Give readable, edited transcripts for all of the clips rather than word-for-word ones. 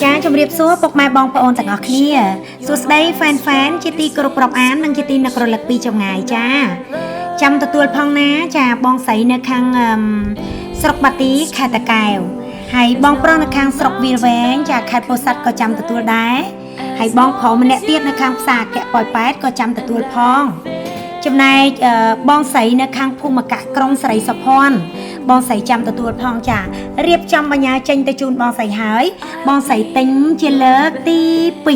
ចាជំរាបសួរពុកម៉ែបងប្អូនទាំងអស់គ្នាសួស្តីហ្វេនជាទីគោរពរាប់អាននិងជាទីនឹករលឹកពីចម្ងាយចាចាំទទួលផងណាចាបងស្រីនៅខាងស្រុកបាទីខេត្តតាកែវហើយបងប្រុសនៅខាងស្រុកវាលវែងចាខេត្តពោធិ៍សាត់ក៏ចាំទទួលដែរហើយបងប្រុសម្នាក់ទៀតនៅខាងផ្សារអគ្គប៉ោយប៉ែតក៏ចាំទទួលផងចំណែកបងស្រីនៅខាងភូមិអគ្គក្រុងស្រីសុភ័ណ្ឌបងស្រីចាំទទួលផងចារៀបចំបញ្ញាចេញទៅជូនបងស្រីហើយបងស្រីទិញជាលើកទី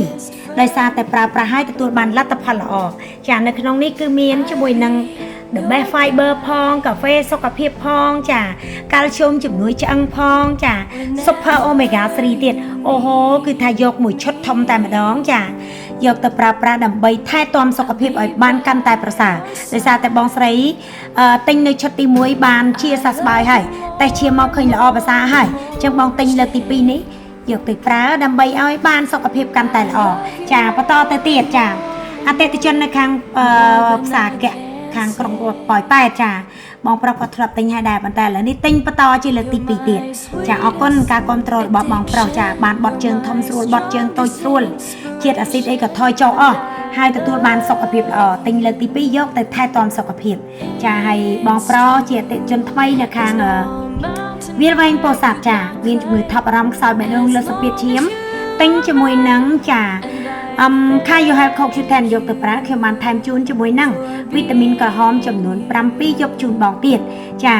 2ដោយសារតែប្រើប្រាស់ឲ្យទទួលបានលទ្ធផលល្អចានៅក្នុងនេះគឺមានជាមួយនឹង The Best Fiber ផងកាហ្វេសុខភាពផងចាកាល់ស្យូមជំនួយឆ្អឹងផងចា Super Omega 3 ទៀតអូហូគឺថាយកមួយឈុតធំតែម្ដងចាយកទៅប្រើប្រាស់ដើម្បីថែទាំសុខភាពឲ្យបានកាន់តែប្រសើរដោយសារតែបងស្រីទិញនៅឈុតទី1បានជាសះស្បើយហើយតែឈាមមកឃើញល្អប្រសើរហើយអញ្ចឹងបងទិញលើកទី2នេះយកទៅប្រើដើម្បីឲ្យបានសុខភាពកាន់តែល្អចាបន្តទៅទៀតចាអតិថិជននៅខាងផ្សារអគ្គខាងក្រុងប៉ោយប៉ែតចាបងប្រុសក៏ធ្លាប់ទិញឲ្យដែរប៉ុន្តែឥឡូវនេះទិញបន្តជាលើកទី2ទៀតចាអរគុណការគ្រប់គ្រងរបស់បងប្រុសចាបានបត់ជើងធំស្រួលបត់ជើងតូចស្រួលជាតិអាស៊ីតអីក៏ថយចុះអស់ហើយទទួលបានសុខភាពល្អទិញលើកទី2យកទៅថែទាំសុខភាពចាហើយបងប្រុសជាអតិថិជនថ្មីនៅខាងវាលវែងពោធិ៍សាត់ចាមានជំងឺថប់អារម្មណ៍ខ្សោយបេះដូងលើសសម្ពាធឈាមទិញជាមួយនឹងចាKayo Health CoQ10 យកទៅប្រើខ្ញុំបានថែមជូនជាមួយនឹងវីតាមីនក្រហមចំនួន7យកជូនបងទៀតចា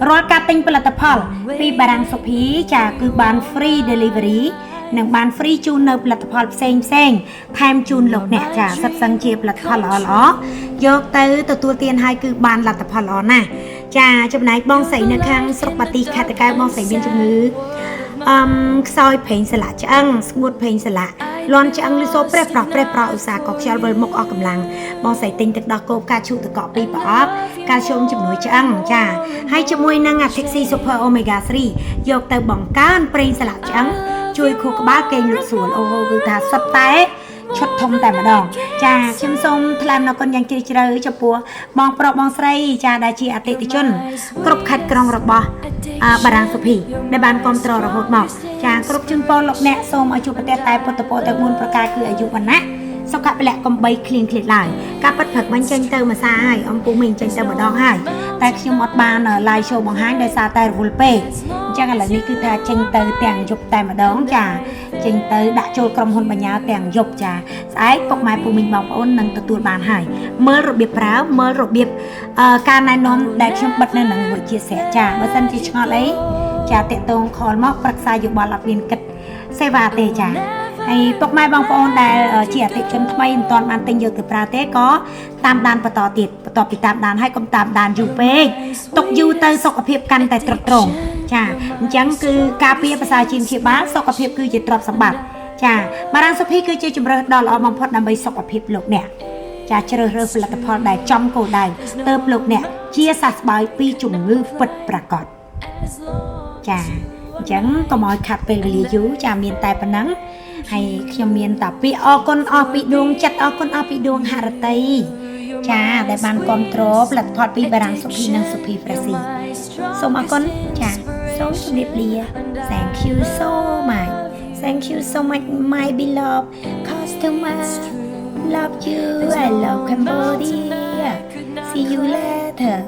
រាល់ការទិញផលិតផលពីបារាំងសុភីចាគឺបាន free delivery និងបាន free ជូននៅផលិតផលផ្សេងថែមជូនលោកអ្នកចាសិតសឹងជាផលិតផលល្អយកទៅទទួលទានឲ្យគឺបានលទ្ធផលល្អណាស់ចាចំណែកបងស្រីនៅខាងស្រុកបាទីខេត្តតាកែវបងស្រីមានជំងឺខ្សោយប្រេងសាឡាក់ឆ្អឹងស្ងួតប្រេងសាឡាក់លន់ឆ្អឹងឬសូប្រេះប្រោះឧស្សាហ៍កខ្យល់វិលមុខអស់កម្លាំងបងស្រីទិញទឹកដោះគោផ្កាឈូកទឹកកក2ប្រអប់កាល់ស្យូមជំនួយឆ្អឹងចាហើយជាមួយនឹង Atixi Super Omega 3យកទៅបង្កើនប្រេងសាឡាក់ឆ្អឹងជួយខួរក្បាលគេងលក់ស្រួលអូហូគឺថាសុទ្ធតែឈុតធំតែម្ដងចាខ្ញុំសូមថ្លែងអរគុណយ៉ាងជ្រាលជ្រៅចំពោះបងប្រុសបងស្រីចាដែលជាអតិថិជនគ្រប់ខេត្តក្រុងរបស់បារាំងសុភីដែលបានគ្រប់គ្រងរហូតមកចាគ្រប់ជូនពរលោកអ្នកសូមឲ្យជួបប្រទះតែពុទ្ធពរទាំង4ប្រការគឺអាយុវណ្ណៈសុខៈពលៈកំបីឃ្លៀងឃ្លាតឡើយការប៉ັດព្រឹកមិញចេញទៅមួយសារហើយអំពូមីងចេញទៅម្ដងហើយតែខ្ញុំអត់បាន live show បង្ហាញដោយសារតែរវល់ពេកអញ្ចឹងឥឡូវនេះគឺថាចេញទៅទាំងយប់តែម្ដងចាចេញទៅដាក់ចូលក្រុមហ៊ុនបញ្ញាទាំងយប់ចាស្អែកពុកម៉ែពូមីងបងប្អូននឹងទទួលបានហើយមើលរបៀបប្រើមើលរបៀបការណែនាំដែលខ្ញុំបិទនៅនឹងវិទ្យាសាស្ត្រចាបើសិនជាឆ្ងល់អីចាតាក់ទងខលមកប្រឹក្សាយោបល់អត់មានគិតសេវាទេចាហើយពុកម៉ែបងប្អូនដែលជាអតិថិជនថ្មីមិនទាន់បានទិញយកទៅប្រើទេក៏តាមដានបន្តទៀតបន្ទាប់ពីតាមដានហើយកុំតាមដានយូរពេកទុកយូរទៅសុខភាពកាន់តែទ្រុឌទ្រោមចាអញ្ចឹងគឺការពារប្រសើរជាងព្យាបាលសុខភាពគឺជាទ្រព្យសម្បត្តិចាបារាំងសុភីគឺជាជម្រើសដ៏ល្អបំផុតដើម្បីសុខភាពលោកអ្នកចាជ្រើសរើសផលិតផលដែលចំគោលដៅទើបលោកអ្នកជាសះស្បើយពីជំងឺពិតប្រាកដចាអញ្ចឹងកុំឲ្យខាត់ពេលវេលាយូរចាមានតែប៉ុណ្ណឹងហើយខ្ញុំមានតែពាក្យអរគុណអស់ពីដួងចិត្តអរគុណអស់ពីដួងហរតីចាដែលបានគ្រប់គ្រងផលិតផលពីបារាំងសុភីនិងសុភីប្រស៊ីសូមអរគុណចាសូមជម្រាបលា Thank you so much Thank you so much my beloved customer love you I love Cambodia see you later